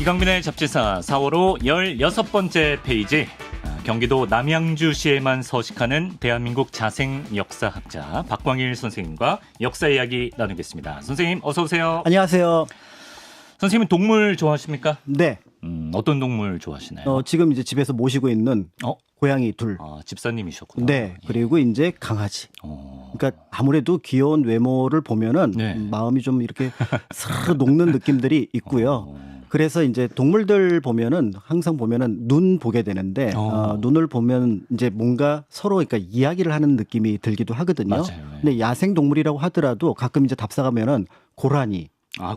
이강민의 잡지사 4월호 16번째 페이지. 경기도 남양주시에만 서식하는 대한민국 자생 역사학자 박광일 선생님과 역사 이야기 나누겠습니다. 선생님 어서 오세요. 안녕하세요. 선생님은 동물 좋아하십니까? 네. 어떤 동물 좋아하시나요? 지금 이제 집에서 모시고 있는 고양이 둘. 집사님이셨구나. 네. 예. 그리고 이제 강아지. 그러니까 아무래도 귀여운 외모를 보면은 네. 마음이 좀 이렇게 스르르 녹는 느낌들이 있고요. 그래서 이제 동물들 보면은 항상 보면은 눈 보게 되는데 눈을 보면 이제 뭔가 서로 그러니까 이야기를 하는 느낌이 들기도 하거든요. 맞아요. 네. 근데 야생 동물이라고 하더라도 가끔 이제 답사가면은 고라니,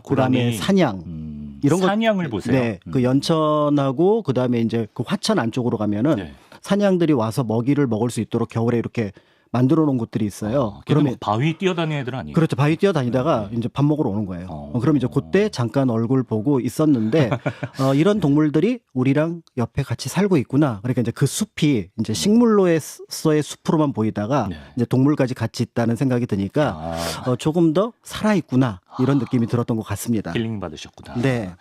그다음에 사냥 이런 거 사냥을 보세요. 네, 그 연천하고 그다음에 이제 그 화천 안쪽으로 가면은 네. 사냥들이 와서 먹이를 먹을 수 있도록 겨울에 이렇게 만들어 놓은 곳들이 있어요. 그러면 바위 뛰어다니는 애들 아니에요? 그렇죠. 바위 뛰어다니다가 이제 밥 먹으러 오는 거예요. 그럼 이제 그때 잠깐 얼굴 보고 있었는데 이런 동물들이 우리랑 옆에 같이 살고 있구나. 그러니까 이제 그 숲이 이제 식물로서의 숲으로만 보이다가 네. 이제 동물까지 같이 있다는 생각이 드니까 조금 더 살아 있구나 이런 느낌이 들었던 것 같습니다. 힐링 받으셨구나. 네.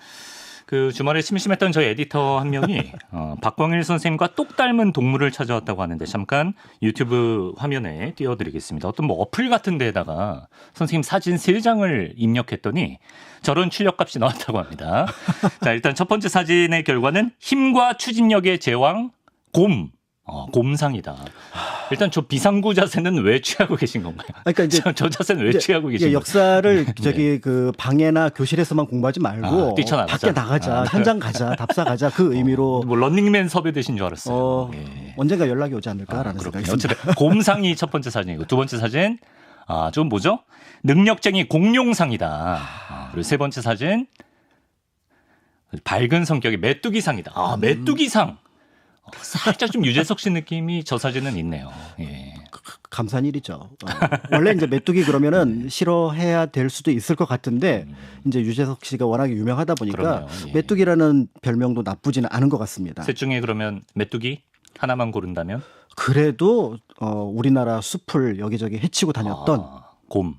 그 주말에 심심했던 저희 에디터 한 명이 박광일 선생님과 똑 닮은 동물을 찾아왔다고 하는데 잠깐 유튜브 화면에 띄워드리겠습니다. 어떤 뭐 어플 같은 데에다가 선생님 사진 3장을 입력했더니 저런 출력값이 나왔다고 합니다. 자, 일단 첫 번째 사진의 결과는 힘과 추진력의 제왕 곰. 곰상이다. 일단 저 비상구 자세는 왜 취하고 계신 건가요? 그러니까 이제 저 자세는 왜 취하고 계신 건가요? 역사를 저기 그 방에나 교실에서만 공부하지 말고 뛰쳐나가자. 밖에 나가자, 현장 가자, 답사 가자 그 의미로 뭐 런닝맨 섭외되신 줄 알았어요. 예. 언젠가 연락이 오지 않을까라는 생각이 듭니다. 어쨌든 곰상이 첫 번째 사진이고 두 번째 사진 좀 뭐죠? 능력쟁이 공룡상이다. 그리고 세 번째 사진 밝은 성격의 메뚜기상이다. 메뚜기상. 살짝 좀 유재석 씨 느낌이 저 사진은 있네요. 예. 감사한 일이죠. 원래 이제 메뚜기 그러면은 싫어해야 될 수도 있을 것 같은데 이제 유재석 씨가 워낙에 유명하다 보니까 그럼요. 예. 메뚜기라는 별명도 나쁘지는 않은 것 같습니다. 셋 중에 그러면 메뚜기 하나만 고른다면? 그래도 우리나라 숲을 여기저기 헤치고 다녔던 곰.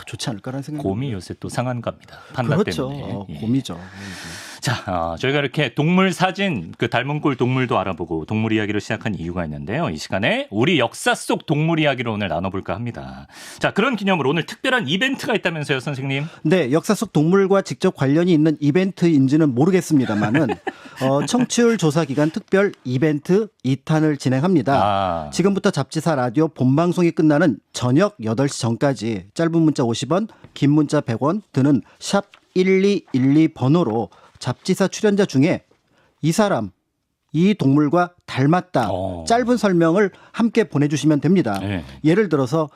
좋지 않을까라는 생각이 곰이 요새 또 상한가입니다. 판다 그렇죠. 때문에. 예. 곰이죠. 자, 저희가 이렇게 동물 사진, 그 닮은 꼴 동물도 알아보고 동물 이야기로 시작한 이유가 있는데요. 이 시간에 우리 역사 속 동물 이야기를 오늘 나눠볼까 합니다. 자, 그런 기념으로 오늘 특별한 이벤트가 있다면서요, 선생님? 네, 역사 속 동물과 직접 관련이 있는 이벤트인지는 모르겠습니다만은 청취율 조사 기간 특별 이벤트 2탄을 진행합니다. 지금부터 잡지사 라디오 본방송이 끝나는 저녁 8시 전까지 짧은 문자 50원, 긴 문자 100원 드는 샵 1212 번호로 잡지사 출연자 중에 이 사람, 이 동물과 닮았다. 짧은 설명을 함께 보내주시면 됩니다. 네. 예를 들어서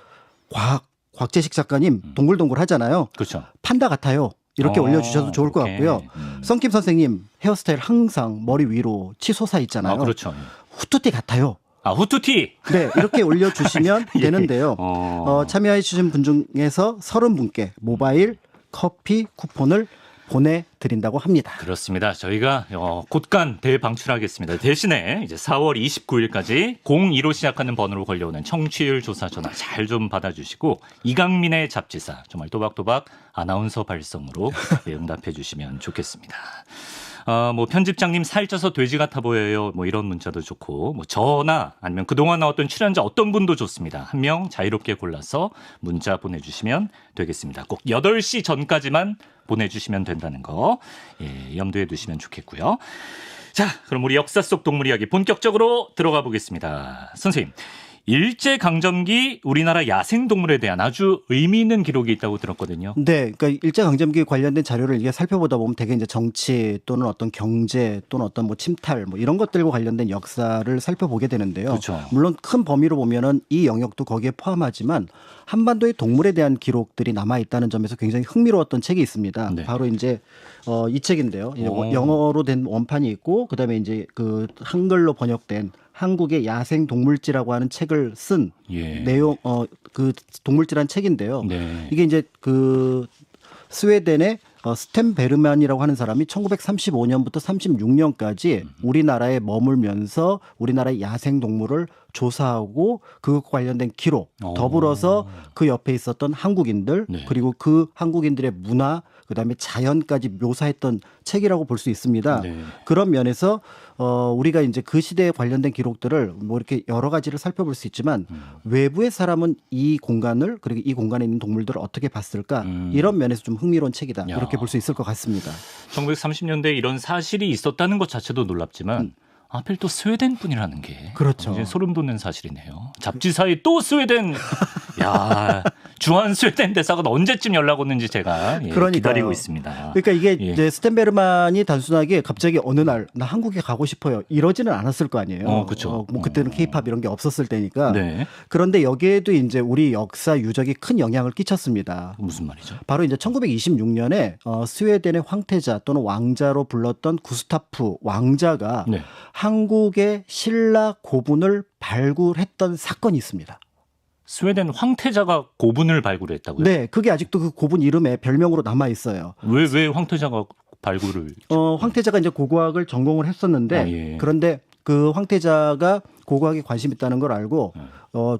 곽재식 작가님 동글동글 하잖아요. 그렇죠. 판다 같아요. 이렇게 올려주셔도 좋을 것 그렇게. 같고요. 썬킴 선생님 헤어스타일 항상 머리 위로 치솟아 있잖아요. 그렇죠. 후투티 같아요. 후투티. 네, 이렇게 올려주시면 예. 되는데요. 참여해 주신 분 중에서 30분께 모바일 커피 쿠폰을 보내드린다고 합니다. 그렇습니다. 저희가 곧간 대방출하겠습니다. 대신에 이제 4월 29일까지 02로 시작하는 번호로 걸려오는 청취율 조사 전화 잘 좀 받아주시고 이강민의 잡지사 정말 또박또박 아나운서 발성으로 응답해 주시면 좋겠습니다. 뭐 편집장님 살쪄서 돼지 같아 보여요. 뭐 이런 문자도 좋고 뭐 저나 아니면 그동안 나왔던 출연자 어떤 분도 좋습니다. 한 명 자유롭게 골라서 문자 보내주시면 되겠습니다. 꼭 8시 전까지만 보내주시면 된다는 거 염두에 두시면 좋겠고요. 자, 그럼 우리 역사 속 동물 이야기 본격적으로 들어가 보겠습니다. 선생님. 일제강점기 우리나라 야생동물에 대한 아주 의미 있는 기록이 있다고 들었거든요. 네, 그러니까 일제강점기 관련된 자료를 이게 살펴보다 보면 되게 이제 정치 또는 어떤 경제 또는 어떤 뭐 침탈 뭐 이런 것들과 관련된 역사를 살펴보게 되는데요. 그렇죠. 물론 큰 범위로 보면은 이 영역도 거기에 포함하지만 한반도의 동물에 대한 기록들이 남아 있다는 점에서 굉장히 흥미로웠던 책이 있습니다. 네. 바로 이제 이 책인데요. 영어로 된 원판이 있고 그다음에 이제 그 한글로 번역된 한국의 야생 동물지라고 하는 책을 쓴 내용 그 동물지라는 책인데요. 네. 이게 이제 그 스웨덴의 스템 베르만이라고 하는 사람이 1935년부터 36년까지 우리나라에 머물면서 우리나라의 야생 동물을 조사하고 그것과 관련된 기록 더불어서 그 옆에 있었던 한국인들 네. 그리고 그 한국인들의 문화 그다음에 자연까지 묘사했던 책이라고 볼 수 있습니다. 네. 그런 면에서 우리가 이제 그 시대에 관련된 기록들을 뭐 이렇게 여러 가지를 살펴볼 수 있지만 외부의 사람은 이 공간을 그리고 이 공간에 있는 동물들을 어떻게 봤을까 이런 면에서 좀 흥미로운 책이다. 야. 이렇게 볼 수 있을 것 같습니다. 1930년대에 이런 사실이 있었다는 것 자체도 놀랍지만 하필 또 스웨덴 분이라는 게 그렇죠. 굉장히 소름 돋는 사실이네요. 잡지사에 또 스웨덴, 야 주한 스웨덴 대사가 언제쯤 연락 오는지 제가 기다리고 있습니다. 그러니까 이게 예. 이제 스탠베르만이 단순하게 갑자기 어느 날 나 한국에 가고 싶어요 이러지는 않았을 거 아니에요. 그렇죠. 뭐 그때는 케이팝 이런 게 없었을 때니까. 네. 그런데 여기에도 이제 우리 역사 유적이 큰 영향을 끼쳤습니다. 무슨 말이죠? 바로 이제 1926년에 스웨덴의 황태자 또는 왕자로 불렀던 구스타프 왕자가 네. 한국의 신라 고분을 발굴했던 사건이 있습니다. 스웨덴 황태자가 고분을 발굴했다고요? 네, 그게 아직도 그 고분 이름에 별명으로 남아 있어요. 왜 황태자가 발굴을? 황태자가 이제 고고학을 전공을 했었는데 예. 그런데 그 황태자가 고고학에 관심 있다는 걸 알고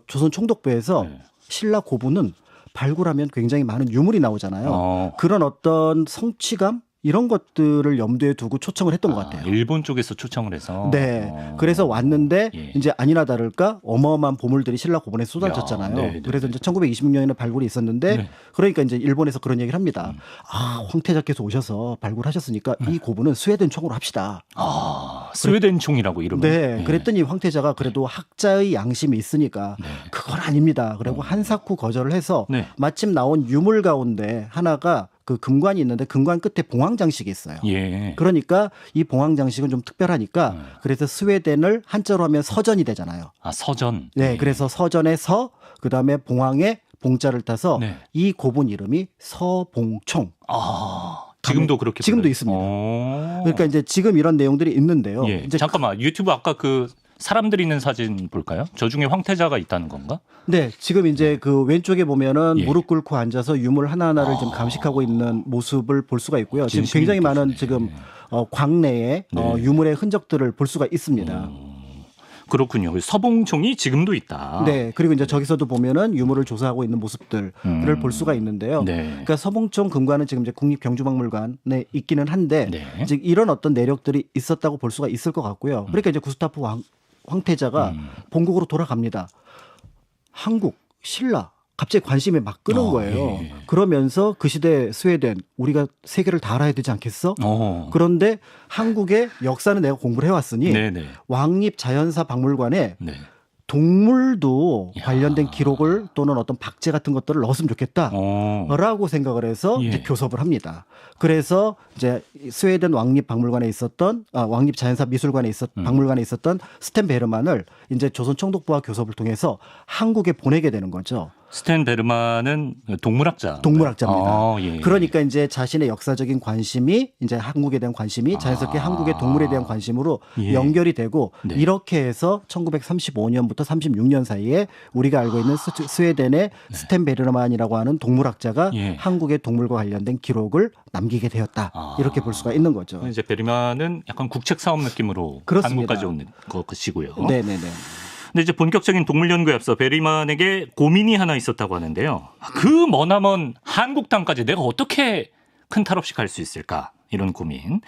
조선 총독부에서 네. 신라 고분은 발굴하면 굉장히 많은 유물이 나오잖아요. 그런 어떤 성취감 이런 것들을 염두에 두고 초청을 했던 것 같아요. 일본 쪽에서 초청을 해서. 네. 그래서 왔는데 예. 이제 아니나 다를까 어마어마한 보물들이 신라 고분에 쏟아졌잖아요. 야, 네. 그래서 이제 1926년에 발굴이 있었는데 네. 그러니까 이제 일본에서 그런 얘기를 합니다. 황태자께서 오셔서 발굴하셔으니까 이 고분은 스웨덴 총으로 합시다. 스웨덴 총이라고 이름을. 네. 그랬더니 황태자가 그래도 학자의 양심이 있으니까 그건 아닙니다. 그리고 한사코 거절을 해서 네. 마침 나온 유물 가운데 하나가 그 금관이 있는데 금관 끝에 봉황 장식이 있어요. 예. 그러니까 이 봉황 장식은 좀 특별하니까 그래서 스웨덴을 한자로 하면 서전이 되잖아요. 서전. 네, 그래서 서전의 서 그다음에 봉황의 봉자를 따서 네. 이 고분 이름이 서봉총. 지금도 그렇게 지금도 불러요? 있습니다. 그러니까 이제 지금 이런 내용들이 있는데요. 예. 이제 잠깐만 유튜브 아까 그 사람들 있는 사진 볼까요? 저 중에 황태자가 있다는 건가? 네, 지금 이제 그 왼쪽에 보면은 예. 무릎 꿇고 앉아서 유물 하나하나를 지금 감식하고 있는 모습을 볼 수가 있고요. 지금 굉장히 많은 지금 광내에 네. 유물의 흔적들을 볼 수가 있습니다. 그렇군요. 서봉총이 지금도 있다. 네, 그리고 이제 저기서도 보면은 유물을 조사하고 있는 모습들을 볼 수가 있는데요. 네. 그러니까 서봉총 금관은 지금 이제 국립경주박물관에 있기는 한데 네. 즉 이런 어떤 내력들이 있었다고 볼 수가 있을 것 같고요. 그러니까 이제 구스타프 황태자가 본국으로 돌아갑니다. 한국, 신라 갑자기 관심이 막 끄는 거예요. 예. 그러면서 그 시대 스웨덴 우리가 세계를 다 알아야 되지 않겠어? 그런데 한국의 역사는 내가 공부를 해왔으니 네네. 왕립자연사 박물관에 네. 동물도 관련된 기록을 또는 어떤 박제 같은 것들을 넣었으면 좋겠다라고 생각을 해서 예. 이제 교섭을 합니다. 그래서 이제 스웨덴 왕립박물관에 있었던 왕립자연사 미술관에 박물관에 있었던 스텐 베르만을 이제 조선 총독부와 교섭을 통해서 한국에 보내게 되는 거죠. 스텐 베르만은 동물학자입니다. 예. 그러니까 이제 자신의 역사적인 관심이 이제 한국에 대한 관심이 자연스럽게 한국의 동물에 대한 관심으로 예. 연결이 되고 네. 이렇게 해서 1935년부터 36년 사이에 우리가 알고 있는 스웨덴의 스텐 베르만이라고 하는 동물학자가 예. 한국의 동물과 관련된 기록을 남기게 되었다. 이렇게 볼 수가 있는 거죠. 이제 베르만은 약간 국책 사업 느낌으로 그렇습니다. 한국까지 오는 것이고요. 네네네. 근데 이제 본격적인 동물 연구에 앞서 베리만에게 고민이 하나 있었다고 하는데요. 그 머나먼 한국 땅까지 내가 어떻게 큰 탈 없이 갈 수 있을까? 이런 고민.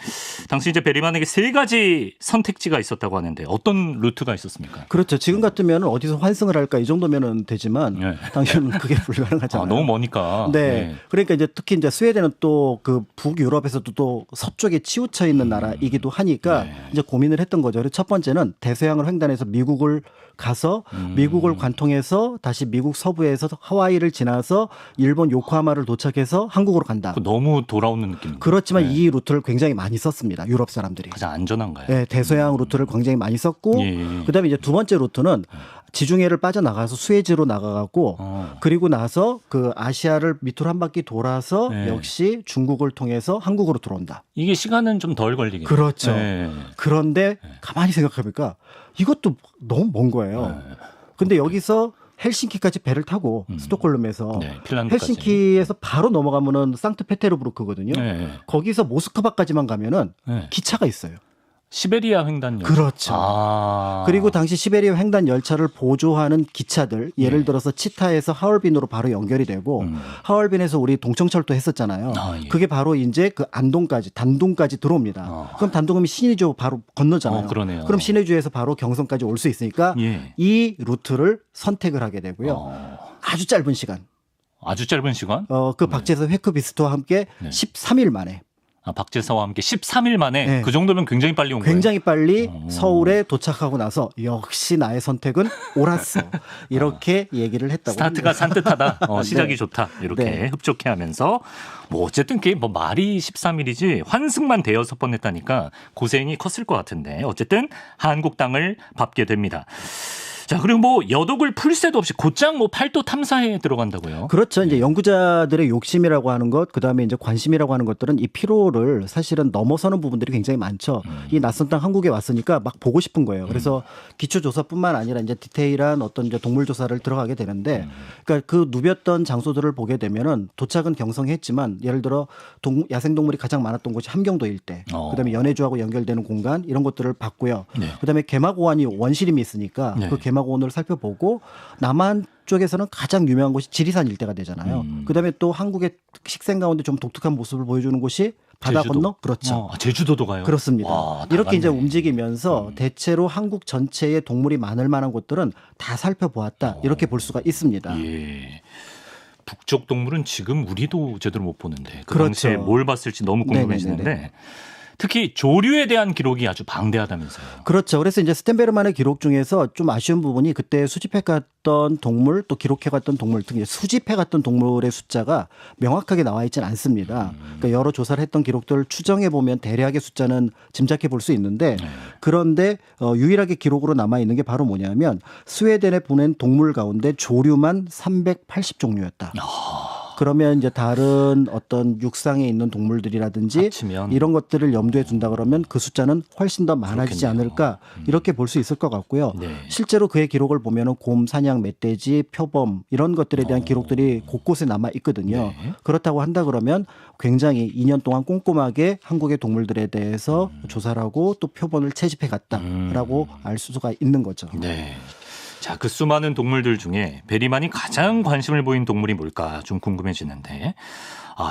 당시 이제 베리만에게 3가지 선택지가 있었다고 하는데 어떤 루트가 있었습니까? 그렇죠. 지금 같으면 어디서 환승을 할까 이 정도면은 되지만 네. 당시에는 그게 불가능하잖아요. 너무 머니까. 네. 그러니까 이제 특히 이제 스웨덴은 또 그 북유럽에서도 또 서쪽에 치우쳐 있는 나라이기도 하니까 네. 이제 고민을 했던 거죠. 그래서 첫 번째는 대서양을 횡단해서 미국을 가서 미국을 관통해서 다시 미국 서부에서 하와이를 지나서 일본 요코하마를 도착해서 한국으로 간다. 너무 돌아오는 느낌. 그렇지만 이 루트를 굉장히 많이 썼습니다. 유럽 사람들이. 가장 안전한가요? 네, 대서양 루트를 굉장히 많이 썼고 예. 그다음에 이제 두 번째 루트는 지중해를 빠져나가서 수에즈로 나가고 그리고 나서 그 아시아를 밑으로 한 바퀴 돌아서 네. 역시 중국을 통해서 한국으로 들어온다. 이게 시간은 좀 덜 걸리겠네요. 그렇죠. 네. 그런데 가만히 생각해보니까 이것도 너무 먼 거예요. 근데 여기서 헬싱키까지 배를 타고 스톡홀름에서 네, 핀란드까지. 헬싱키에서 바로 넘어가면은 상트페테르부르크거든요. 네. 거기서 모스크바까지만 가면은 네. 기차가 있어요. 시베리아 횡단 열차. 그렇죠. 그리고 당시 시베리아 횡단 열차를 보조하는 기차들, 예를 들어서 치타에서 하얼빈으로 바로 연결이 되고 하얼빈에서 우리 동청철도 했었잖아요. 예. 그게 바로 이제 그 안동까지, 단둥까지 들어옵니다. 그럼 단둥이면 신의주 바로 건너잖아요. 그러네요. 그럼 신의주에서 바로 경성까지 올 수 있으니까 예. 이 루트를 선택을 하게 되고요. 아주 짧은 시간. 아주 짧은 시간? 그 박재서 회크비스트와 함께 13일 만에. 박재서와 함께 13일 만에 네. 그 정도면 굉장히 빨리 온 거예요. 굉장히 빨리 서울에 도착하고 나서 역시 나의 선택은 옳았어. 이렇게 얘기를 했다고. 스타트가 합니다. 산뜻하다. 시작이 네. 좋다. 이렇게 네. 흡족해하면서 뭐 어쨌든 그게 뭐 말이 13일이지 환승만 대여섯 번 했다니까 고생이 컸을 것 같은데 어쨌든 한국 땅을 밟게 됩니다. 자, 그리고 뭐 여독을 풀 새도 없이 곧장 뭐 팔도 탐사에 들어간다고요. 그렇죠. 이제 연구자들의 욕심이라고 하는 것, 그다음에 이제 관심이라고 하는 것들은 이 피로를 사실은 넘어서는 부분들이 굉장히 많죠. 이 낯선 땅 한국에 왔으니까 막 보고 싶은 거예요. 그래서 기초조사뿐만 아니라 이제 디테일한 어떤 이제 동물 조사를 들어가게 되는데, 그러니까 그 누볐던 장소들을 보게 되면은 도착은 경성했지만 예를 들어 야생동물이 가장 많았던 곳이 함경도 일대, 그다음에 연해주하고 연결되는 공간 이런 것들을 봤고요. 네. 그다음에 개마고원이 원시림이 있으니까 네. 그 개마고원을 살펴보고 남한 쪽에서는 가장 유명한 곳이 지리산 일대가 되잖아요. 그다음에 또 한국의 식생 가운데 좀 독특한 모습을 보여주는 곳이 바다 제주도? 건너 그렇죠. 제주도도 가요? 그렇습니다. 와, 이렇게 이제 갔네. 움직이면서 대체로 한국 전체의 동물이 많을 만한 곳들은 다 살펴보았다. 이렇게 볼 수가 있습니다. 예. 북쪽 동물은 지금 우리도 제대로 못 보는데 그 그렇죠. 당시에 뭘 봤을지 너무 궁금해지는데 네네네네. 특히 조류에 대한 기록이 아주 방대하다면서요. 그렇죠. 그래서 이제 스텐베르만의 기록 중에서 좀 아쉬운 부분이 그때 수집해갔던 동물 또 기록해갔던 동물 특히 수집해갔던 동물의 숫자가 명확하게 나와 있지는 않습니다. 그러니까 여러 조사를 했던 기록들을 추정해 보면 대략의 숫자는 짐작해 볼 수 있는데 그런데 유일하게 기록으로 남아 있는 게 바로 뭐냐면 스웨덴에 보낸 동물 가운데 조류만 380종류였다. 그러면 이제 다른 어떤 육상에 있는 동물들이라든지 합치면. 이런 것들을 염두에 둔다 그러면 그 숫자는 훨씬 더 많아지지 그렇겠네요. 않을까 이렇게 볼 수 있을 것 같고요. 네. 실제로 그의 기록을 보면은 곰, 사냥, 멧돼지, 표범 이런 것들에 대한 기록들이 곳곳에 남아 있거든요. 네. 그렇다고 한다 그러면 굉장히 2년 동안 꼼꼼하게 한국의 동물들에 대해서 조사를 하고 또 표본을 채집해 갔다라고 알 수가 있는 거죠. 네. 자, 그 수많은 동물들 중에 베리만이 가장 관심을 보인 동물이 뭘까 좀 궁금해지는데,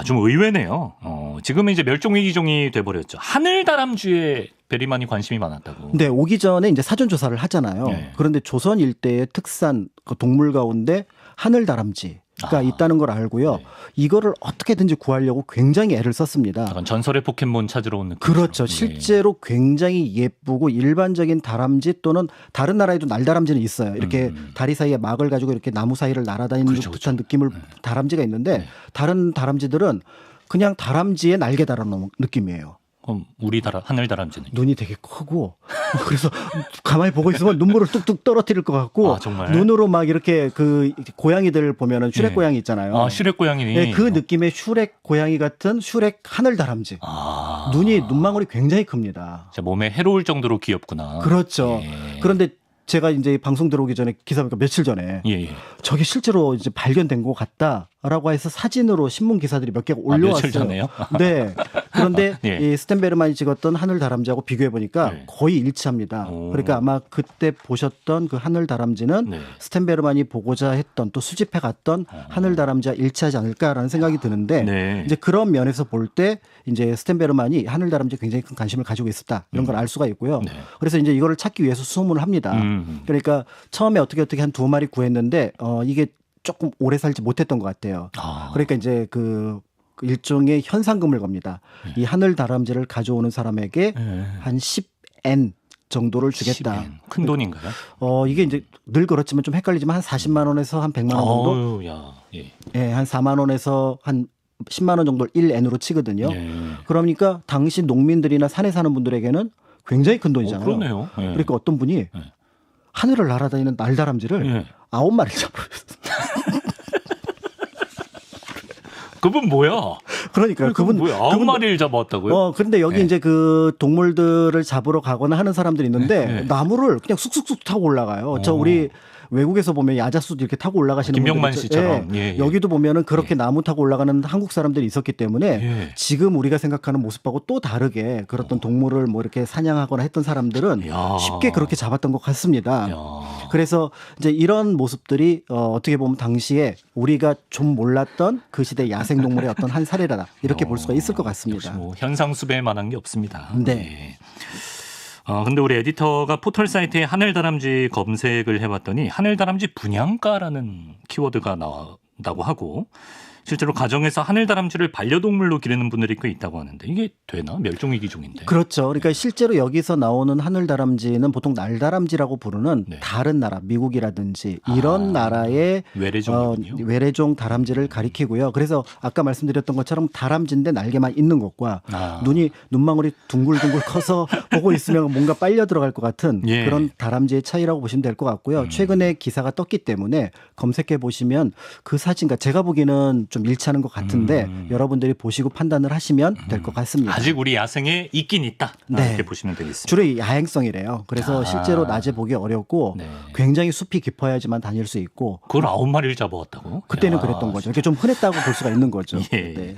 좀 의외네요. 지금은 이제 멸종위기종이 돼버렸죠. 하늘다람쥐에 베리만이 관심이 많았다고. 네, 오기 전에 이제 사전 조사를 하잖아요. 네. 그런데 조선 일대의 특산 그 동물 가운데 하늘다람쥐가 있다는 걸 알고요. 네. 이거를 어떻게든지 구하려고 굉장히 애를 썼습니다. 약간 전설의 포켓몬 찾으러 온 느낌. 그렇죠. 실제로 굉장히 예쁘고 일반적인 다람쥐 또는 다른 나라에도 날다람쥐는 있어요. 이렇게 다리 사이에 막을 가지고 이렇게 나무 사이를 날아다니는 그렇죠, 듯한 느낌을 다람쥐가 있는데 다른 다람쥐들은 그냥 다람쥐에 날개 달아놓은 느낌이에요. 그럼 우리 하늘다람쥐는? 눈이 되게 크고 그래서 가만히 보고 있으면 눈물을 뚝뚝 떨어뜨릴 것 같고 정말? 눈으로 막 이렇게 그 고양이들 보면은 슈렉 네. 고양이 있잖아요. 슈렉 고양이. 네, 그 느낌의 슈렉 고양이 같은 슈렉 하늘 다람쥐. 눈이 눈망울이 굉장히 큽니다. 진짜 몸에 해로울 정도로 귀엽구나. 그렇죠. 예. 그런데 제가 이제 방송 들어오기 전에 기사 보니까 며칠 전에 예. 저게 실제로 이제 발견된 것 같다라고 해서 사진으로 신문 기사들이 몇 개가 올라왔어요. 며칠 전에요? 네. 그런데 예. 이 스텐베르만이 찍었던 하늘 다람쥐하고 비교해 보니까 네. 거의 일치합니다. 그러니까 아마 그때 보셨던 그 하늘 다람쥐는 네. 스텐베르만이 보고자 했던 또 수집해 갔던 하늘 다람쥐와 일치하지 않을까라는 생각이 드는데 네. 이제 그런 면에서 볼 때 이제 스텐베르만이 하늘 다람쥐에 굉장히 큰 관심을 가지고 있었다 이런 걸 알 수가 있고요. 네. 그래서 이제 이거를 찾기 위해서 수소문을 합니다. 그러니까 처음에 어떻게 한 2마리 구했는데 이게 조금 오래 살지 못했던 것 같아요. 그러니까 이제 그 일종의 현상금을 겁니다. 이 하늘 다람쥐를 가져오는 사람에게 한 10N 정도를 주겠다. 10N. 큰 돈인가요? 이게 이제 늘 그렇지만 좀 헷갈리지만 한 40만 원에서 한 100만 원 정도. 어우, 야. 예. 예, 한 4만 원에서 한 10만 원 정도를 1N으로 치거든요. 예. 그러니까 당시 농민들이나 산에 사는 분들에게는 굉장히 큰 돈이잖아요. 그러네요. 예. 그러니까 어떤 분이 하늘을 날아다니는 날다람쥐를 예. 9마리를 잡아요. 그분 뭐야? 그러니까 그분 뭐야? 9마리를 잡아왔다고요? 그런데 여기 네. 이제 그 동물들을 잡으러 가거나 하는 사람들이 있는데 네. 나무를 그냥 쑥쑥쑥 타고 올라가요. 저 우리 외국에서 보면 야자수도 이렇게 타고 올라가시는 김병만 분들 씨처럼. 예. 예, 예. 여기도 보면은 그렇게 예. 나무 타고 올라가는 한국 사람들이 있었기 때문에 예. 지금 우리가 생각하는 모습하고 또 다르게 그랬던 동물을 뭐 이렇게 사냥하거나 했던 사람들은 야. 쉽게 그렇게 잡았던 것 같습니다. 야. 그래서 이제 이런 모습들이 어떻게 보면 당시에 우리가 좀 몰랐던 그 시대 야생동물의 어떤 한 사례다 이렇게 볼 수가 있을 것 같습니다. 역시 뭐 현상수배에 만한 게 없습니다. 네. 예. 근데 우리 에디터가 포털 사이트에 하늘다람쥐 검색을 해봤더니 하늘다람쥐 분양가라는 키워드가 나온다고 하고 실제로 가정에서 하늘다람쥐를 반려동물로 기르는 분들이 꽤 있다고 하는데 이게 되나? 멸종위기 중인데. 그렇죠. 그러니까 실제로 여기서 나오는 하늘다람쥐는 보통 날다람쥐라고 부르는 네. 다른 나라, 미국이라든지 이런 나라의 외래종이군요. 외래종 다람쥐를 가리키고요. 그래서 아까 말씀드렸던 것처럼 다람쥐인데 날개만 있는 것과 눈망울이 둥글둥글 커서 보고 있으면 뭔가 빨려 들어갈 것 같은 예. 그런 다람쥐의 차이라고 보시면 될 것 같고요. 최근에 기사가 떴기 때문에 검색해 보시면 그 사진과 제가 보기에는 좀 일치하는 것 같은데 여러분들이 보시고 판단을 하시면 될 것 같습니다. 아직 우리 야생에 있긴 있다. 네. 이렇게 보시면 되겠습니다. 주로 야행성이래요. 그래서 실제로 낮에 보기 어렵고 네. 굉장히 숲이 깊어야지만 다닐 수 있고 그걸 9마리를 잡아왔다고? 그때는 야, 그랬던 거죠. 이렇게 좀 흔했다고 볼 수가 있는 거죠. 예. 네.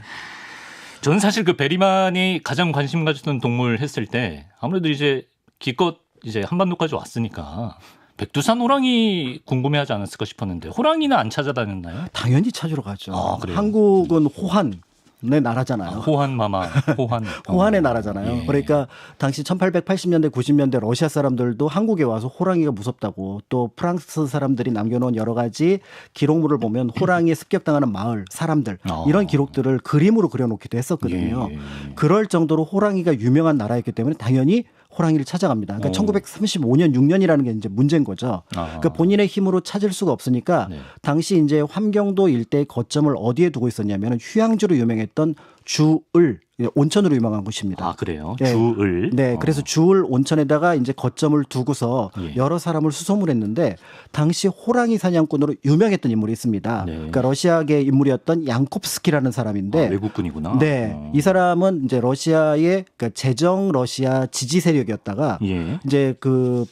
저는 사실 그 베리만이 가장 관심 가졌던 동물 했을 때 아무래도 이제 기껏 이제 한반도까지 왔으니까 백두산 호랑이 궁금해하지 않았을까 싶었는데 호랑이는 안 찾아다녔나요? 당연히 찾으러 가죠. 아, 그래요? 한국은 호환의 나라잖아요. 호환마마, 호환. 호환의 나라잖아요. 예. 그러니까 당시 1880년대, 90년대 러시아 사람들도 한국에 와서 호랑이가 무섭다고 또 프랑스 사람들이 남겨놓은 여러 가지 기록물을 보면 호랑이에 습격당하는 마을, 사람들 이런 기록들을 그림으로 그려놓기도 했었거든요. 예. 그럴 정도로 호랑이가 유명한 나라였기 때문에 당연히 호랑이를 찾아갑니다. 그러니까 1935년, 6년이라는 게 이제 문제인 거죠. 그러니까 본인의 힘으로 찾을 수가 없으니까 네. 당시 이제 함경도 일대의 거점을 어디에 두고 있었냐면 휴양지로 유명했던 주을 온천으로 유명한 곳입니다. 아, 그래요? 네. 주을. 네, 그래서 주을 온천에다가 이제 거점을 두고서 예. 여러 사람을 수소문했는데 당시 호랑이 사냥꾼으로 유명했던 인물이 있습니다. 네. 그러니까 러시아계 인물이었던 양콥스키라는 사람인데 외국분이구나. 네, 이 사람은 이제 러시아의 그러니까 제정 러시아 지지 세력이었다가 예. 이제 그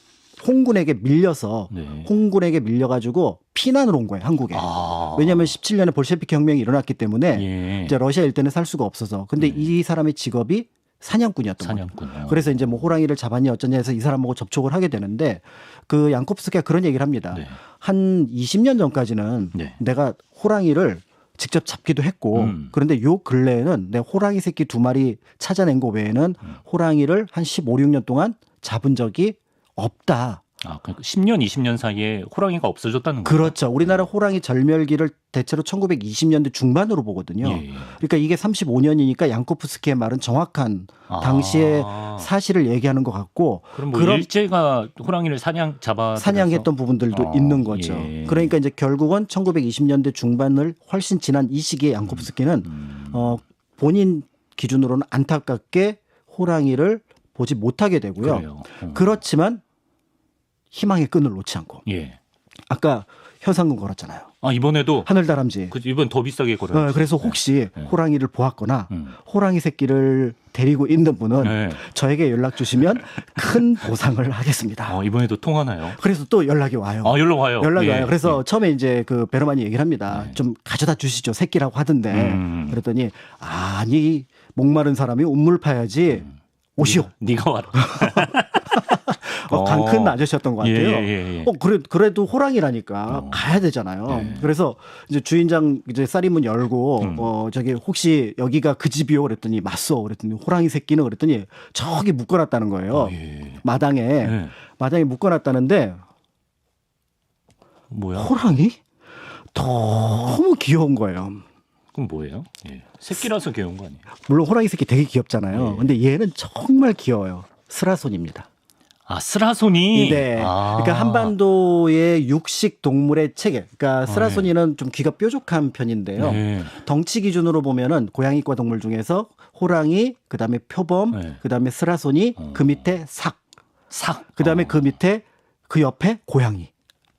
홍군에게 밀려서 네. 홍군에게 밀려가지고 피난을 온 거예요, 한국에. 왜냐하면 17년에 볼셰비키 혁명이 일어났기 때문에 예. 이제 러시아 일대는 살 수가 없어서. 근데 이 사람의 직업이 사냥꾼이었던 거예요. 사냥꾼. 그래서 이제 뭐 호랑이를 잡았니 어쩌냐 해서 이 사람하고 접촉을 하게 되는데 그 양콥스키가 그런 얘기를 합니다. 네. 한 20년 전까지는 네. 내가 호랑이를 직접 잡기도 했고 그런데 요 근래에는 내 호랑이 새끼 2마리 찾아낸 거 외에는 호랑이를 한 15, 16년 동안 잡은 적이 없다. 그러니까 10년, 20년 사이에 호랑이가 없어졌다는 거죠. 그렇죠. 우리나라 호랑이 절멸기를 대체로 1920년대 중반으로 보거든요. 예. 그러니까 이게 35년이니까 양코프스키의 말은 정확한 당시의 사실을 얘기하는 것 같고 그럼 뭐 일제가 호랑이를 사냥했던 부분들도 있는 거죠. 예. 그러니까 이제 결국은 1920년대 중반을 훨씬 지난 이 시기에 양코프스키는 본인 기준으로는 안타깝게 호랑이를 보지 못하게 되고요. 그래요. 그렇지만 희망의 끈을 놓지 않고 예. 아까 현상금 걸었잖아요. 이번에도 하늘다람쥐. 이번 더 비싸게 걸어요. 그래서 혹시 네. 호랑이를 보았거나 호랑이 새끼를 데리고 있는 분은 네. 저에게 연락 주시면 큰 보상을 하겠습니다. 이번에도 통하나요? 그래서 또 연락이 와요. 연락 와요. 연락이 예. 와요. 그래서 예. 처음에 이제 그 베르만이 얘기를 합니다. 네. 좀 가져다 주시죠. 새끼라고 하던데. 그랬더니 아니 목마른 사람이 운물 파야지. 오시오. 네가 와라. 강 큰 아저씨였던 것 같아요. 예. 그래도 호랑이라니까 가야 되잖아요. 네. 그래서 이제 주인장 이제 쌀이문 열고 저기 혹시 여기가 그 집이요? 그랬더니 맞소. 그랬더니 호랑이 새끼는 그랬더니 저기 묶어놨다는 거예요. 예. 마당에 묶어놨다는데 뭐야? 호랑이 너무 귀여운 거예요. 그럼 뭐예요? 예. 새끼라서 귀여운 거 아니에요? 물론 호랑이 새끼 되게 귀엽잖아요. 근데 얘는 정말 귀여워요. 스라손입니다. 스라소니. 네. 그러니까 한반도의 육식 동물의 체계. 그러니까 스라소니는 좀 귀가 뾰족한 편인데요. 네. 덩치 기준으로 보면은 고양이과 동물 중에서 호랑이, 그다음에 표범, 그다음에 스라소니, 그 밑에 삭. 그다음에 그 밑에 그 옆에 고양이.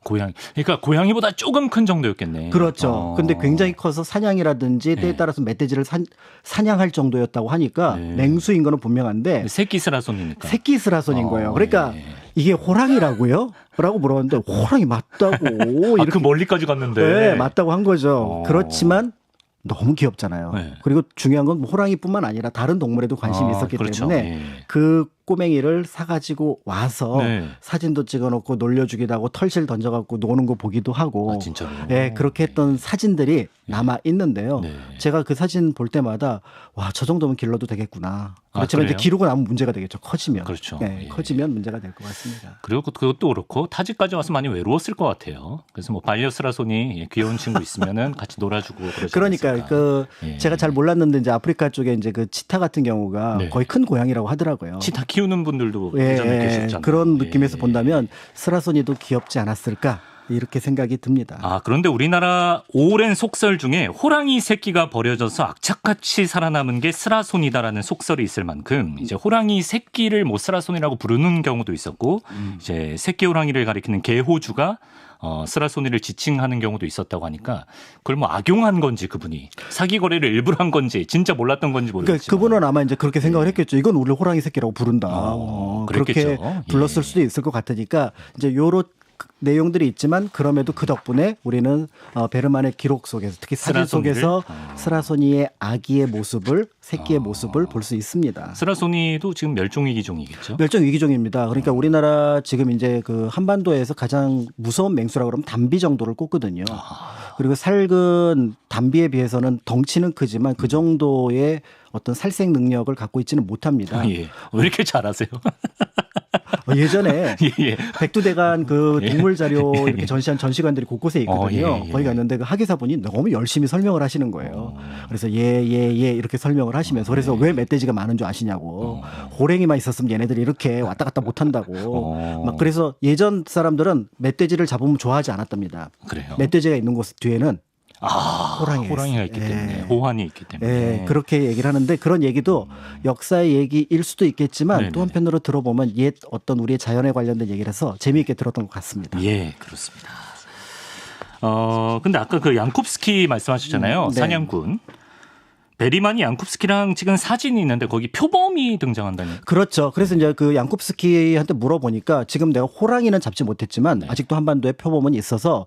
고양이. 그러니까 고양이보다 조금 큰 정도였겠네. 그렇죠. 근데 굉장히 커서 사냥이라든지 때에 따라서 멧돼지를 사냥할 정도였다고 하니까 맹수인 거는 분명한데 새끼 스라손이니까. 새끼 스라손인 거예요. 그러니까 이게 호랑이라고요? 라고 물었는데 호랑이 맞다고. 이렇게 그 멀리까지 갔는데. 네, 맞다고 한 거죠. 그렇지만 너무 귀엽잖아요. 그리고 중요한 건 호랑이뿐만 아니라 다른 동물에도 관심이 있었기 그렇죠. 때문에 그 꼬맹이를 사가지고 와서 사진도 찍어놓고 놀려주기도 하고 털실 던져갖고 노는 거 보기도 하고. 진짜로. 그렇게 했던 사진들이 남아 있는데요. 제가 그 사진 볼 때마다 와, 저 정도면 길러도 되겠구나. 그렇지만 이제 기르고 나면 문제가 되겠죠. 커지면. 그렇죠. 커지면 문제가 될 것 같습니다. 그리고 그것도 그렇고 타지까지 와서 많이 외로웠을 것 같아요. 그래서 뭐 반려스라손이 귀여운 친구 있으면은 같이 놀아주고 그러지 그러니까 않았을까. 제가 잘 몰랐는데 이제 아프리카 쪽에 이제 그 치타 같은 경우가 거의 큰 고양이라고 하더라고요. 치타 키우는 분들도 예전에 계셨잖아요. 그런 느낌에서 본다면 스라손이도 귀엽지 않았을까 이렇게 생각이 듭니다. 그런데 우리나라 오랜 속설 중에 호랑이 새끼가 버려져서 악착같이 살아남은 게 스라손이다라는 속설이 있을 만큼 이제 호랑이 새끼를 뭐 스라손이라고 부르는 경우도 있었고 이제 새끼 호랑이를 가리키는 개호주가 스라소니를 지칭하는 경우도 있었다고 하니까 그걸 뭐 악용한 건지 그분이 사기 거래를 일부러 한 건지 진짜 몰랐던 건지 모르겠지만 그분은 아마 이제 그렇게 생각을 했겠죠. 이건 우리 호랑이 새끼라고 부른다. 그렇게 불렀을 수도 있을 것 같으니까 이제 요런 내용들이 있지만 그럼에도 그 덕분에 우리는 베르만의 기록 속에서 특히 사진 속에서 스라소니의 아기의 모습을 새끼의 모습을 볼 수 있습니다. 스라소니도 지금 멸종위기종이겠죠? 멸종위기종입니다. 그러니까 우리나라 지금 이제 그 한반도에서 가장 무서운 맹수라고 그러면 담비 정도를 꼽거든요. 그리고 살근 담비에 비해서는 덩치는 크지만 그 정도의 어떤 살생 능력을 갖고 있지는 못합니다. 왜 이렇게 잘하세요? 예전에 백두대간 그 동물 자료 이렇게 전시한 전시관들이 곳곳에 있거든요. 거기 갔는데 그 학예사분이 너무 열심히 설명을 하시는 거예요. 그래서 이렇게 설명을 하시면서 그래서 왜 멧돼지가 많은 줄 아시냐고. 호랭이만 있었으면 얘네들이 이렇게 왔다 갔다 못 한다고. 막 그래서 예전 사람들은 멧돼지를 잡으면 좋아하지 않았답니다. 그래요? 멧돼지가 있는 곳 뒤에는 호랑이가 있기 때문에 호환이 있기 때문에 그렇게 얘기를 하는데 그런 얘기도 역사의 얘기일 수도 있겠지만 또 한편으로 들어보면 옛 어떤 우리의 자연에 관련된 얘기라서 재미있게 들었던 것 같습니다. 예, 그렇습니다. 근데 아까 그 양콥스키 말씀하셨잖아요. 사냥꾼. 베리만이 양콥스키랑 찍은 사진이 있는데 거기 표범이 등장한다니. 그렇죠. 그래서 이제 그 양콥스키한테 물어보니까 지금 내가 호랑이는 잡지 못했지만 아직도 한반도에 표범은 있어서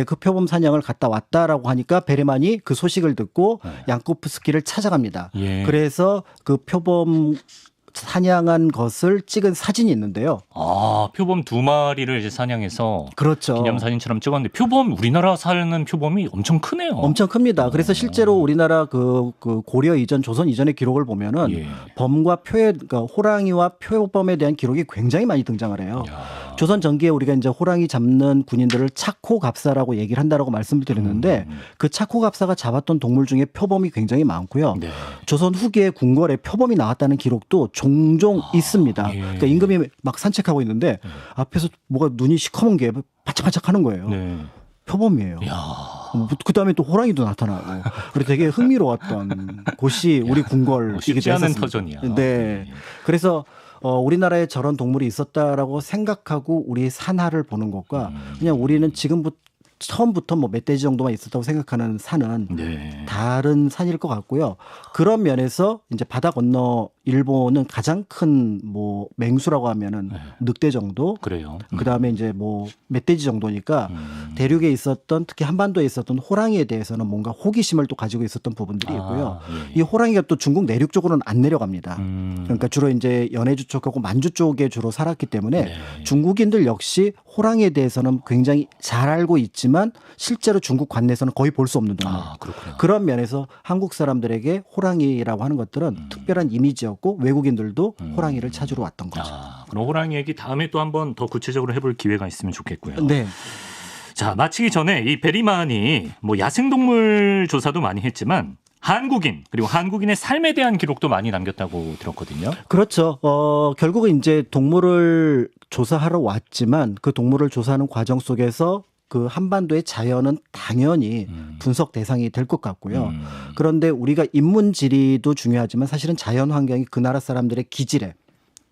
그 표범 사냥을 갔다 왔다라고 하니까 베리만이 그 소식을 듣고 양콥스키를 찾아갑니다. 그래서 그 표범 사냥한 것을 찍은 사진이 있는데요. 표범 2마리를 이제 사냥해서 그렇죠. 기념사진처럼 찍었는데 표범 우리나라 사는 표범이 엄청 크네요. 엄청 큽니다. 그래서 실제로 우리나라 그 고려 이전 조선 이전의 기록을 보면은 범과 그러니까 호랑이와 표범에 대한 기록이 굉장히 많이 등장을 해요. 조선 전기에 우리가 이제 호랑이 잡는 군인들을 차코갑사라고 얘기를 한다라고 말씀을 드렸는데 그 차코갑사가 잡았던 동물 중에 표범이 굉장히 많고요. 조선 후기에 궁궐에 표범이 나왔다는 기록도 종종 있습니다. 그러니까 임금이 막 산책하고 있는데 앞에서 뭐가 눈이 시커먼 게 바짝바짝 하는 거예요. 표범이에요. 그 다음에 또 호랑이도 나타나고. 그래서 되게 흥미로웠던 곳이 우리 궁궐이기도 쉽지 않은 했었습니다. 터전이야. 네. 그래서 우리나라에 저런 동물이 있었다라고 생각하고 우리 산하를 보는 것과 그냥 우리는 지금부터 처음부터 뭐 멧돼지 정도만 있었다고 생각하는 산은 다른 산일 것 같고요. 그런 면에서 이제 바다 건너 일본은 가장 큰 뭐 맹수라고 하면은 늑대 정도. 그래요. 그다음에 이제 뭐 멧돼지 정도니까 대륙에 있었던 특히 한반도에 있었던 호랑이에 대해서는 뭔가 호기심을 또 가지고 있었던 부분들이 있고요. 이 호랑이가 또 중국 내륙 쪽으로는 안 내려갑니다. 그러니까 주로 이제 연해주 쪽하고 만주 쪽에 주로 살았기 때문에 중국인들 역시 호랑이에 대해서는 굉장히 잘 알고 있지만 실제로 중국 관내에서는 거의 볼 수 없는 동물. 그런 면에서 한국 사람들에게 호랑이라고 하는 것들은 특별한 이미지였고 외국인들도 호랑이를 찾으러 왔던 거죠. 그럼 호랑이 얘기 다음에 또 한번 더 구체적으로 해볼 기회가 있으면 좋겠고요. 네. 자, 마치기 전에 이 베리만이 뭐 야생동물 조사도 많이 했지만 한국인 그리고 한국인의 삶에 대한 기록도 많이 남겼다고 들었거든요. 그렇죠. 결국은 이제 동물을 조사하러 왔지만 그 동물을 조사하는 과정 속에서 그 한반도의 자연은 당연히 분석 대상이 될 것 같고요. 그런데 우리가 인문지리도 중요하지만 사실은 자연 환경이 그 나라 사람들의 기질에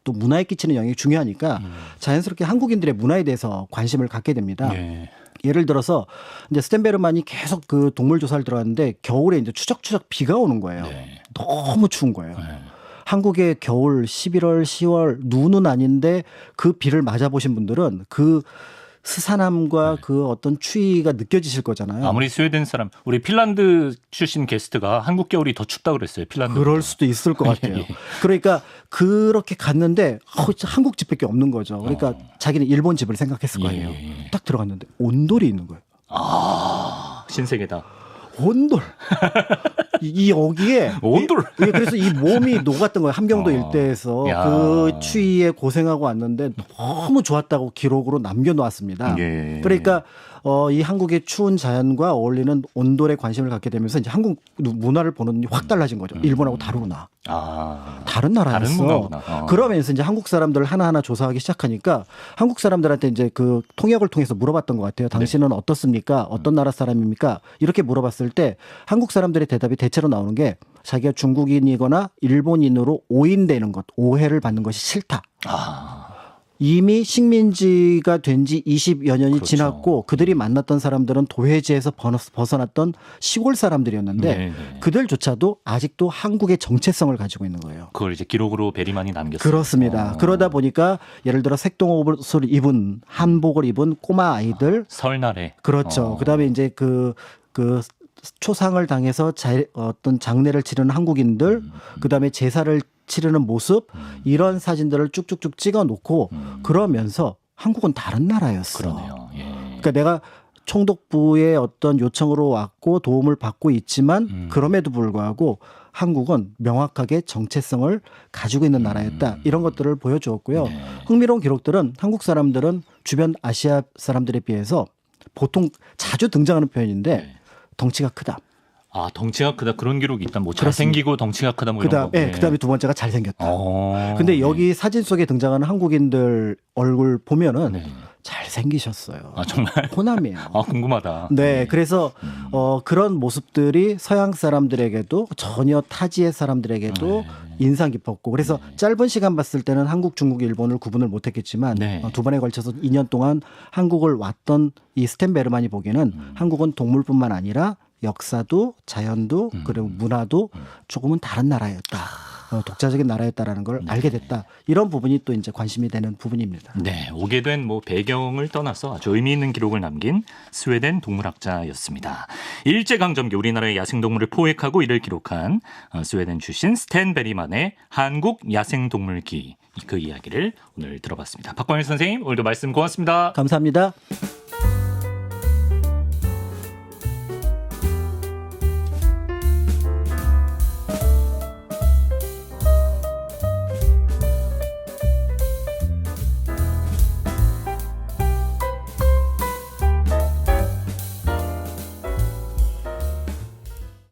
또 문화에 끼치는 영향이 중요하니까 자연스럽게 한국인들의 문화에 대해서 관심을 갖게 됩니다. 네. 예를 들어서 이제 스탠베르만이 계속 그 동물 조사를 들어갔는데 겨울에 이제 추적추적 비가 오는 거예요. 네. 너무 추운 거예요. 네. 한국의 겨울 11월, 10월 눈은 아닌데 그 비를 맞아보신 분들은 그 스산함과 그 어떤 추위가 느껴지실 거잖아요. 아무리 스웨덴 사람, 우리 핀란드 출신 게스트가 한국 겨울이 더 춥다 그랬어요. 핀란드. 그럴 수도 있을 것 같아요. 예. 그러니까 그렇게 갔는데 한국 집밖에 없는 거죠. 그러니까 자기는 일본 집을 생각했을 거예요. 예. 딱 들어갔는데 온돌이 있는 거예요. 아, 신세계다. 온돌. 이 여기에 온돌. 그래서 이 몸이 녹았던 거예요. 함경도 일대에서 야. 그 추위에 고생하고 왔는데 너무 좋았다고 기록으로 남겨놓았습니다. 예. 그러니까 이 한국의 추운 자연과 어울리는 온돌에 관심을 갖게 되면서 이제 한국 문화를 보는 눈이 확 달라진 거죠. 일본하고 다르구나. 아, 다른 나라였어. 다른 문화구나. 그러면서 이제 한국 사람들을 하나하나 조사하기 시작하니까 한국 사람들한테 이제 그 통역을 통해서 물어봤던 것 같아요. 당신은 어떻습니까? 어떤 나라 사람입니까? 이렇게 물어봤을 때 한국 사람들의 대답이 대체로 나오는 게 자기가 중국인이거나 일본인으로 오인되는 것, 오해를 받는 것이 싫다. 아, 이미 식민지가 된 지 20여 년이 그렇죠. 지났고 그들이 만났던 사람들은 도회지에서 벗어났던 시골 사람들이었는데 네네. 그들조차도 아직도 한국의 정체성을 가지고 있는 거예요. 그걸 이제 기록으로 베리만이 남겼어요. 그렇습니다. 그러다 보니까 예를 들어 색동옷을 입은 한복을 입은 꼬마 아이들 설날에. 그렇죠. 그다음에 이제 그 초상을 당해서 어떤 장례를 치르는 한국인들 그다음에 제사를 치르는 모습 이런 사진들을 쭉쭉쭉 찍어 놓고 그러면서 한국은 다른 나라였어. 그러네요. 예. 그러니까 내가 총독부의 어떤 요청으로 왔고 도움을 받고 있지만 그럼에도 불구하고 한국은 명확하게 정체성을 가지고 있는 나라였다. 이런 것들을 보여주었고요. 네. 흥미로운 기록들은 한국 사람들은 주변 아시아 사람들에 비해서 보통 자주 등장하는 표현인데 네. 덩치가 크다. 아, 덩치가 크다 그런 기록이 있다. 뭐 잘생기고 덩치가 크다 뭐 이런 거. 그다음에 두 번째가 잘생겼다. 근데 네. 여기 사진 속에 등장하는 한국인들 얼굴 보면은 네. 잘생기셨어요. 아, 정말. 호남이에요. 아, 궁금하다. 네, 그래서 그런 모습들이 서양 사람들에게도 전혀 타지의 사람들에게도 네. 인상 깊었고 그래서 짧은 시간 봤을 때는 한국, 중국, 일본을 구분을 못했겠지만 네. 두 번에 걸쳐서 2년 동안 한국을 왔던 이 스탠베르만이 보기에는 한국은 동물뿐만 아니라 역사도 자연도 그리고 문화도 조금은 다른 나라였다. 독자적인 나라였다라는 걸 알게 됐다. 이런 부분이 또 이제 관심이 되는 부분입니다. 네, 오게 된 뭐 배경을 떠나서 아주 의미 있는 기록을 남긴 스웨덴 동물학자였습니다. 일제강점기 우리나라의 야생동물을 포획하고 이를 기록한 스웨덴 출신 스탠 베리만의 한국 야생동물기 그 이야기를 오늘 들어봤습니다. 박광일 선생님 오늘도 말씀 고맙습니다. 감사합니다.